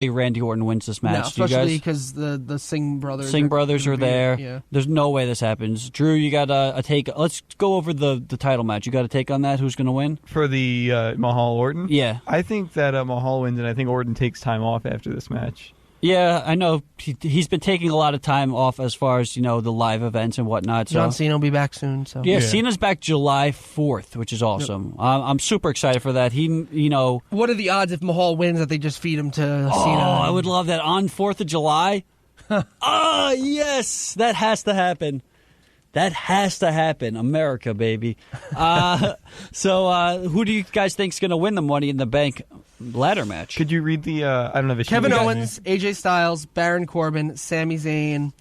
Randy Orton wins this match. No, especially because the Singh brothers. Singh brothers are there. Yeah. There's no way this happens. Drew, you got a take. Let's go over the title match. You got a take on that? Who's going to win? For the Mahal Orton? Yeah. I think that Mahal wins, and I think Orton takes time off after this match. Yeah, I know he's been taking a lot of time off as far as, the live events and whatnot. So. John Cena will be back soon. So yeah, Cena's back July 4th, which is awesome. Yep. I'm super excited for that. What are the odds if Mahal wins that they just feed him to Cena? Oh, I would love that. On 4th of July? Oh, yes! That has to happen. That has to happen. America, baby. So who do you guys think is going to win the Money in the Bank ladder match? Could you read the, I don't know if it's Kevin Owens, AJ Styles, Baron Corbin, Sami Zayn,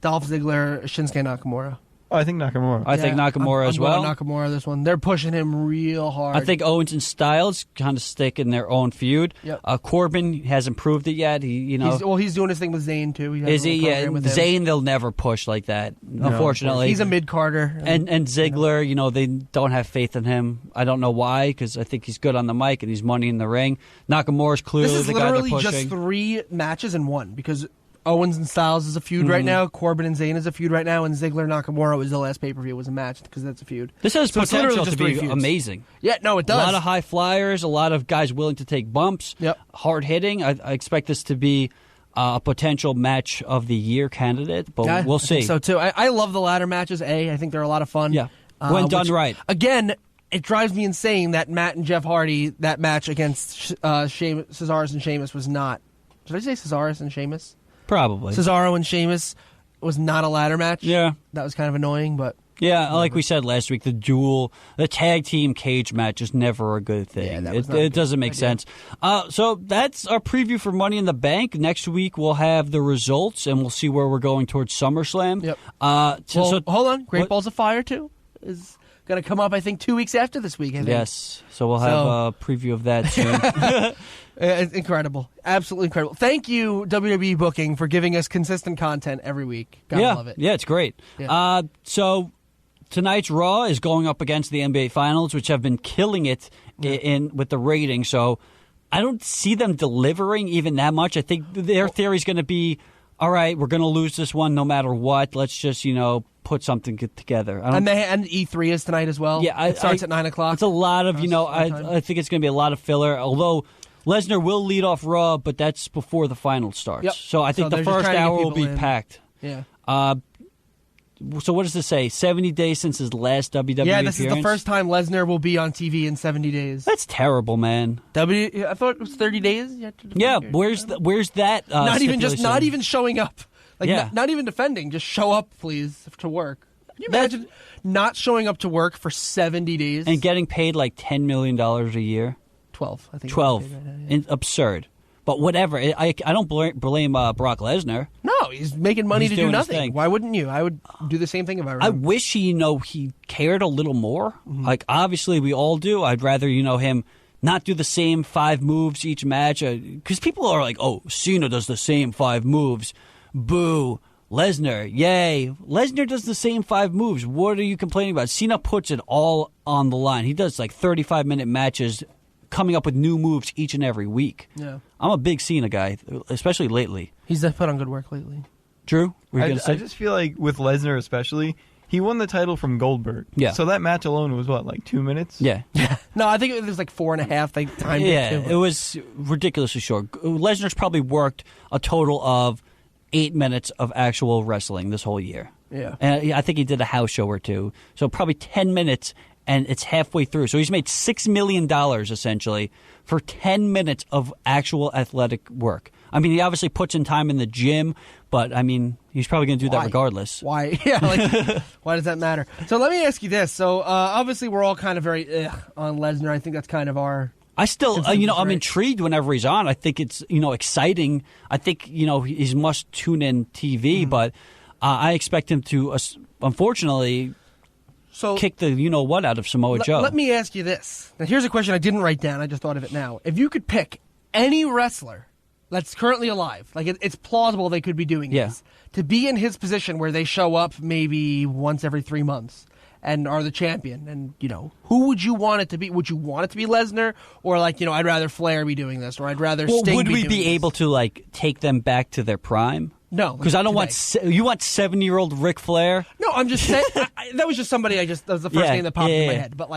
Dolph Ziggler, Shinsuke Nakamura. Oh, I think Nakamura. I think Nakamura as well. Nakamura, this one. They're pushing him real hard. I think Owens and Styles kind of stick in their own feud. Yep. Corbin hasn't proved it yet. He's doing his thing with Zayn, too. Is he? Yeah, Zayn, they'll never push like that, unfortunately. He's a mid-carder. And Ziggler, they don't have faith in him. I don't know why, because I think he's good on the mic and he's money in the ring. Nakamura's clearly the guy they're pushing. This is literally just 3 matches in one, because Owens and Styles is a feud right now. Corbin and Zayn is a feud right now. And Ziggler Nakamura was the last pay-per-view was a match because that's a feud. This has potential to be amazing. Yeah, no, it does. A lot of high flyers, a lot of guys willing to take bumps, hard hitting. I expect this to be a potential match of the year candidate, but we'll see. I think so too. I love the ladder matches. I think they're a lot of fun. Yeah, when done right. Again, it drives me insane that Matt and Jeff Hardy, that match against Cesaro and Sheamus was not. Did I say Cesaro and Sheamus? Probably. Cesaro and Sheamus was not a ladder match. Yeah. That was kind of annoying, but... Yeah, like we said last week, the tag team cage match is never a good thing. Yeah, it doesn't make sense. So that's our preview for Money in the Bank. Next week we'll have the results, and we'll see where we're going towards SummerSlam. Yep. Hold on. Great Balls of Fire, too, is going to come up, I think, 2 weeks after this week, I think. Yes. So we'll have a preview of that soon. It's incredible. Absolutely incredible. Thank you, WWE Booking, for giving us consistent content every week. Gotta love it. Yeah, it's great. Yeah. So tonight's Raw is going up against the NBA Finals, which have been killing it with the rating. So I don't see them delivering even that much. I think their theory is going to be, all right, we're going to lose this one no matter what. Let's just, put something together. And E3 is tonight as well. Yeah, it starts at 9 o'clock. It's a lot of, I think it's going to be a lot of filler, although Lesnar will lead off Raw, but that's before the final starts. Yep. So I think the first hour will be packed. Yeah. So what does this say? 70 days since his last WWE appearance? Yeah, this is the first time Lesnar will be on TV in 70 days. That's terrible, man. I thought it was 30 days. Yeah, where's that? Not even showing up. Not even defending. Just show up, please, to work. Can you imagine not showing up to work for 70 days and getting paid like $10 million a year? 12, I think. 12. Absurd. But whatever. I don't blame Brock Lesnar. No, he's making money to do nothing. Why wouldn't you? I would do the same thing if I were him. I wish he cared a little more. Mm-hmm. Like, obviously, we all do. I'd rather, him not do the same 5 moves each match. Because people are like, oh, Cena does the same 5 moves. Boo. Lesnar, yay. Lesnar does the same 5 moves. What are you complaining about? Cena puts it all on the line. He does like 35-minute matches, coming up with new moves each and every week. Yeah, I'm a big Cena guy, especially lately. He's put on good work lately. Drew, I just feel like with Lesnar especially, he won the title from Goldberg. Yeah. So that match alone was what, like 2 minutes? Yeah. No, I think it was like 4.5. They timed it. It was ridiculously short. Lesnar's probably worked a total of 8 minutes of actual wrestling this whole year. Yeah. And I think he did a house show or two. So probably 10 minutes. And it's halfway through. So he's made $6 million, essentially, for 10 minutes of actual athletic work. I mean, he obviously puts in time in the gym, but, I mean, he's probably going to do that regardless. Why? Yeah, why does that matter? So let me ask you this. So, obviously, we're all kind of very on Lesnar. I think that's kind of our... I still, I'm intrigued whenever he's on. I think it's, exciting. I think, he's must-tune-in TV, but I expect him to, unfortunately... So kick the what out of Samoa Joe. Let me ask you this. Now, here's a question I didn't write down. I just thought of it now. If you could pick any wrestler that's currently alive, like it's plausible they could be doing this, to be in his position where they show up maybe once every 3 months and are the champion. And, who would you want it to be? Would you want it to be Lesnar? Or, I'd rather Flair be doing this, or I'd rather Sting would be we doing be this. able to, take them back to their prime? No. Because I don't you want 7-year-old Ric Flair? No, I'm just saying, that was just somebody that was the first name that popped in my head. But,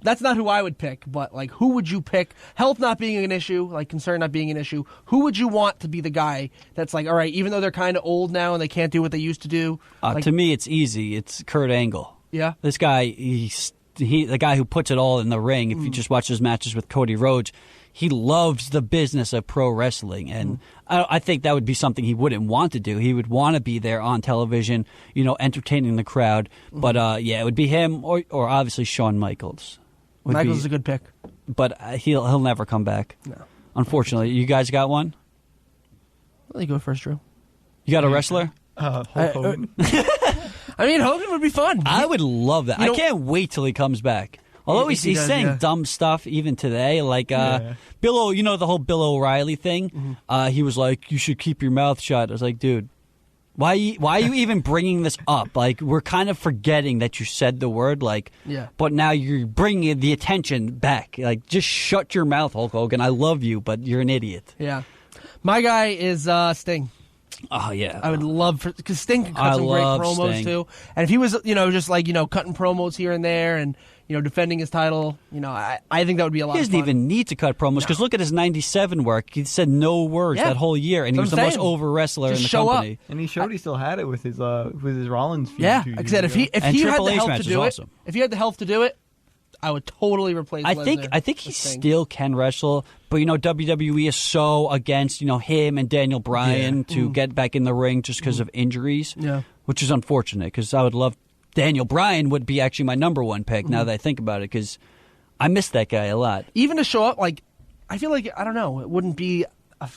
that's not who I would pick, but who would you pick? Health not being an issue, concern not being an issue. Who would you want to be the guy that's all right, even though they're kind of old now and they can't do what they used to do? To me, it's easy. It's Kurt Angle. Yeah, this guy, he's the guy who puts it all in the ring. If you just watch his matches with Cody Rhodes, he loves the business of pro wrestling, and I think that would be something he wouldn't want to do. He would want to be there on television, entertaining the crowd. But it would be him or obviously Shawn Michaels. Michaels is a good pick, but he'll never come back. No, unfortunately. You guys got one? Let me go first, Drew. You got a wrestler? Hulk Hogan. Hogan would be fun. I would love that. I can't wait till he comes back. Although he's saying dumb stuff even today, Bill the whole Bill O'Reilly thing. He was like, "You should keep your mouth shut." I was like, "Dude, why are you even bringing this up? We're kind of forgetting that you said the word, but now you're bringing the attention back. Just shut your mouth, Hulk Hogan. I love you, but you're an idiot." Yeah, my guy is Sting. Oh yeah, I would love because Sting can cut some great promos too. And if he was, just cutting promos here and there and defending his title, I think that would be a lot. He doesn't even need to cut promos because look at his '97 work. He said no words that whole year, and he was the most over wrestler in the company. Up. And he showed he still had it with his Rollins feud. Yeah, like I said, if he had the health to do it, if he had the health to do it, I would totally replace. Lesnar I think he still can wrestle, but WWE is so against him and Daniel Bryan to get back in the ring just because of injuries. Yeah, which is unfortunate because I would love. Daniel Bryan would be actually my number one pick now that I think about it because I miss that guy a lot. Even to show up, I feel like I don't know, it wouldn't be a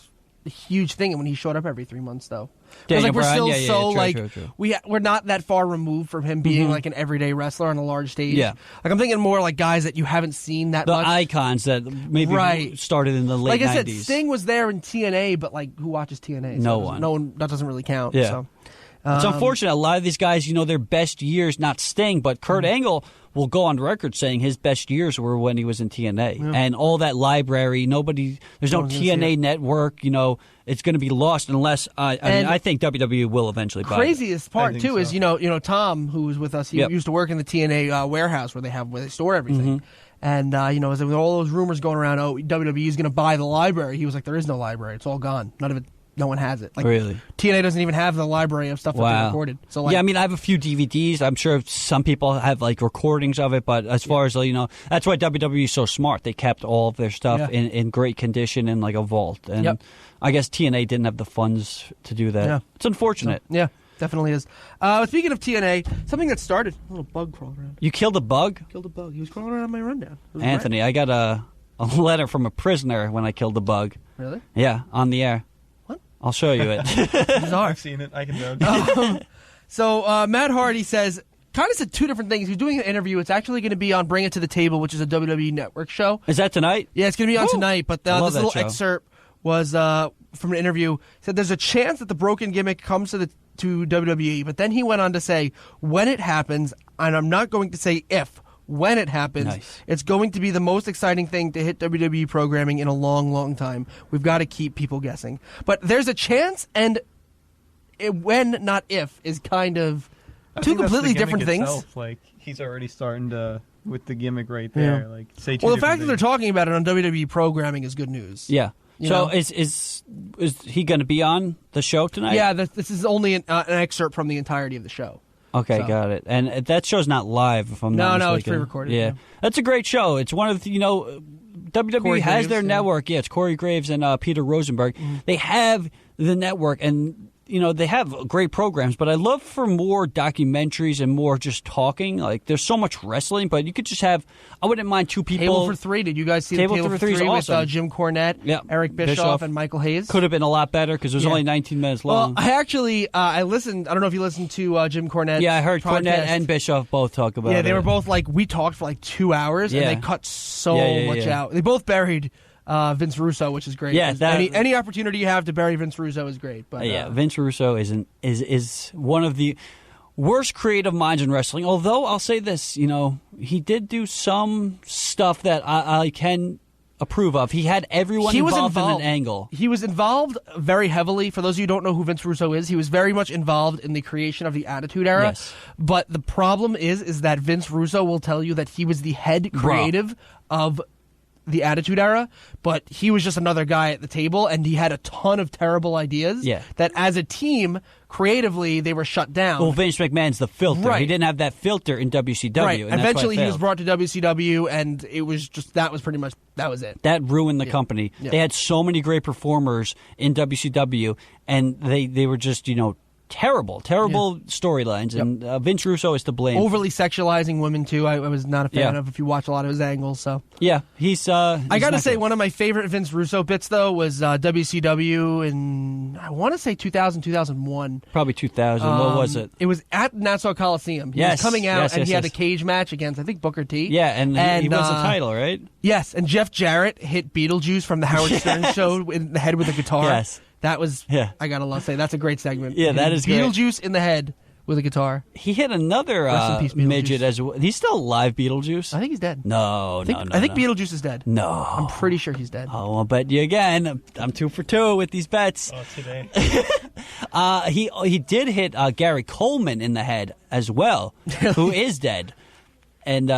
huge thing when he showed up every 3 months though. Daniel we're Bryan, still true. We're not that far removed from him being an everyday wrestler on a large stage. Yeah, I'm thinking more guys that you haven't seen that much. The icons that maybe started in the late 90s. Like I said, Sting was there in TNA, but who watches TNA? So no one. No one. That doesn't really count. Yeah. So. It's unfortunate. A lot of these guys, their best years, not Sting, but Kurt Angle will go on record saying his best years were when he was in TNA. Yeah. And all that library, there's no TNA network, it's going to be lost unless, I think WWE will eventually buy it. Craziest part, too, is, Tom, who was with us, he used to work in the TNA warehouse where they store everything. And, as with all those rumors going around, WWE is going to buy the library, he was like, there is no library. It's all gone. None of it. No one has it. Really? TNA doesn't even have the library of stuff that they recorded. So I have a few DVDs. I'm sure some people have recordings of it, but as far as that's why WWE is so smart. They kept all of their stuff in great condition in a vault. And I guess TNA didn't have the funds to do that. Yeah. It's unfortunate. So, yeah, definitely is. Speaking of TNA, something that started, a little bug crawled around. You killed a bug? Killed a bug. He was crawling around on my rundown. Anthony, I got a letter from a prisoner when I killed a bug. Really? Yeah, on the air. I'll show you it. Bizarre. I've seen it. I can joke. So Matt Hardy says, kind of said two different things. He's doing an interview. It's actually going to be on Bring It to the Table, which is a WWE Network show. Is that tonight? Yeah, it's going to be on tonight. But this little excerpt was from an interview. Said there's a chance that the broken gimmick comes to WWE. But then he went on to say, when it happens, and I'm not going to say if, when it happens, it's going to be the most exciting thing to hit WWE programming in a long, long time. We've got to keep people guessing. But there's a chance, and when, not if, is kind of two completely different things. He's already starting to, with the gimmick right there, say two Well, the fact things. that they're talking about it on WWE programming is good news. Yeah. So is he going to be on the show tonight? Yeah, this is only an excerpt from the entirety of the show. Okay, got it. And that show's not live, if I'm not mistaken. No, it's pre-recorded. Yeah. That's a great show. It's one of the, WWE Corey has Graves, their network. Yeah, it's Corey Graves and Peter Rosenberg. They have the network, and they have great programs, but I love for more documentaries and more just talking. There's so much wrestling, but you could just have, I wouldn't mind two people. Table for Three. Did you guys see the Table for Three awesome. with Jim Cornette, Eric Bischoff, and Michael Hayes? Could have been a lot better because it was only 19 minutes long. Well, I actually, I listened, I don't know if you listened to Jim Cornette. Yeah, I heard podcast. Cornette and Bischoff both talk about it. Yeah, they were both we talked for 2 hours, and they cut so much out. They both buried Vince Russo, which is great. Yeah, any opportunity you have to bury Vince Russo is great. But Vince Russo is one of the worst creative minds in wrestling. Although I'll say this, he did do some stuff that I can approve of. He had everyone involved in an angle. He was involved very heavily. For those of you who don't know who Vince Russo is, he was very much involved in the creation of the Attitude Era. Yes. But the problem is that Vince Russo will tell you that he was the head creative of the Attitude Era, but he was just another guy at the table, and he had a ton of terrible ideas that as a team, creatively, they were shut down. Well, Vince McMahon's the filter. Right. He didn't have that filter in WCW. Right. And eventually, he was brought to WCW, and it was just, that was it. That ruined the company. Yeah. They had so many great performers in WCW, and they were just, terrible storylines, and Vince Russo is to blame. Overly sexualizing women too. I was not a fan of. If you watch a lot of his angles, so he's I got to say, one of my favorite Vince Russo bits though was WCW in, I want to say 2000, 2001. Probably 2000. What was it? It was at Nassau Coliseum. He was coming out and he had a cage match against, I think, Booker T. Yeah, and he wins the title, right? Yes, and Jeff Jarrett hit Beetlejuice from the Howard Stern show in the head with a guitar. Yes. That was, I gotta say, that's a great segment. Yeah, that is great. Beetlejuice in the head with a guitar. He hit another midget as well. He's still alive, Beetlejuice? I think he's dead. No. I think Beetlejuice is dead. No. I'm pretty sure he's dead. Oh, I'll bet you again. I'm 2 for 2 with these bets. Oh, today. He did hit Gary Coleman in the head as well, who is dead. And,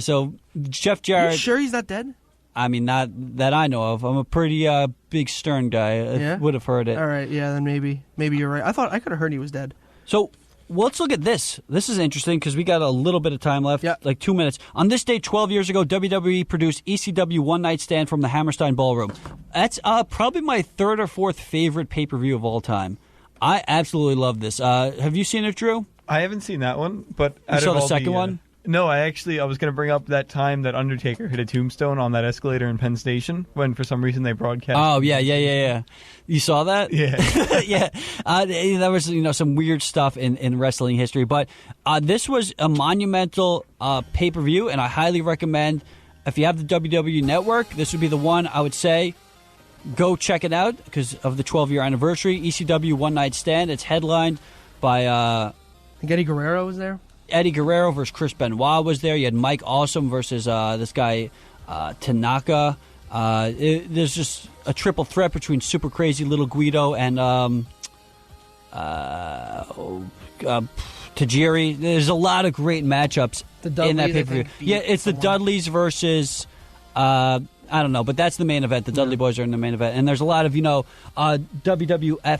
so Jeff Jarrett... Are you sure he's not dead? I mean, not that I know of. I'm a pretty big Stern guy. I would have heard it. All right, then maybe you're right. I could have heard he was dead. So let's look at this. This is interesting because we got a little bit of time left, like 2 minutes. On this day, 12 years ago, WWE produced ECW One Night Stand from the Hammerstein Ballroom. That's probably my third or fourth favorite pay-per-view of all time. I absolutely love this. Have you seen it, Drew? I haven't seen that one, but you saw the second one? No, I was going to bring up that time that Undertaker hit a tombstone on that escalator in Penn Station when for some reason they broadcast. Oh, yeah. You saw that? Yeah. Yeah. That was, some weird stuff in wrestling history. But this was a monumental pay-per-view, and I highly recommend, if you have the WWE Network, this would be the one I would say go check it out because of the 12-year anniversary. ECW One Night Stand. It's headlined by... I think Eddie Guerrero was there? Eddie Guerrero versus Chris Benoit was there. You had Mike Awesome versus this guy Tanaka. There's just a triple threat between Super Crazy Little Guido and Tajiri. There's a lot of great matchups in that pay-per-view. Yeah, it's the Dudleys versus... I don't know, but that's the main event. The Dudley Boys are in the main event. And there's a lot of, WWF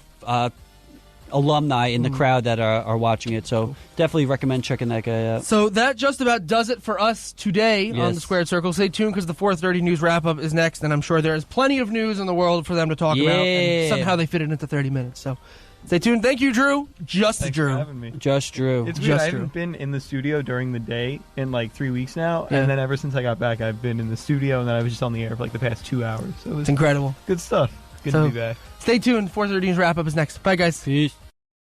alumni in the crowd that are watching it, so definitely recommend checking that guy out. So that just about does it for us today on the Squared Circle. Stay tuned because the 4:30 news wrap-up is next, and I'm sure there is plenty of news in the world for them to talk about, and somehow they fit it into 30 minutes. So stay tuned. Thank you, Drew. Thanks for having me. Just Drew. It's weird. I haven't been in the studio during the day in like 3 weeks now, and then ever since I got back, I've been in the studio, and then I was just on the air for like the past 2 hours. So it's incredible. Good stuff. Good to be back. Stay tuned. 4:30 news wrap-up is next. Bye, guys. Peace.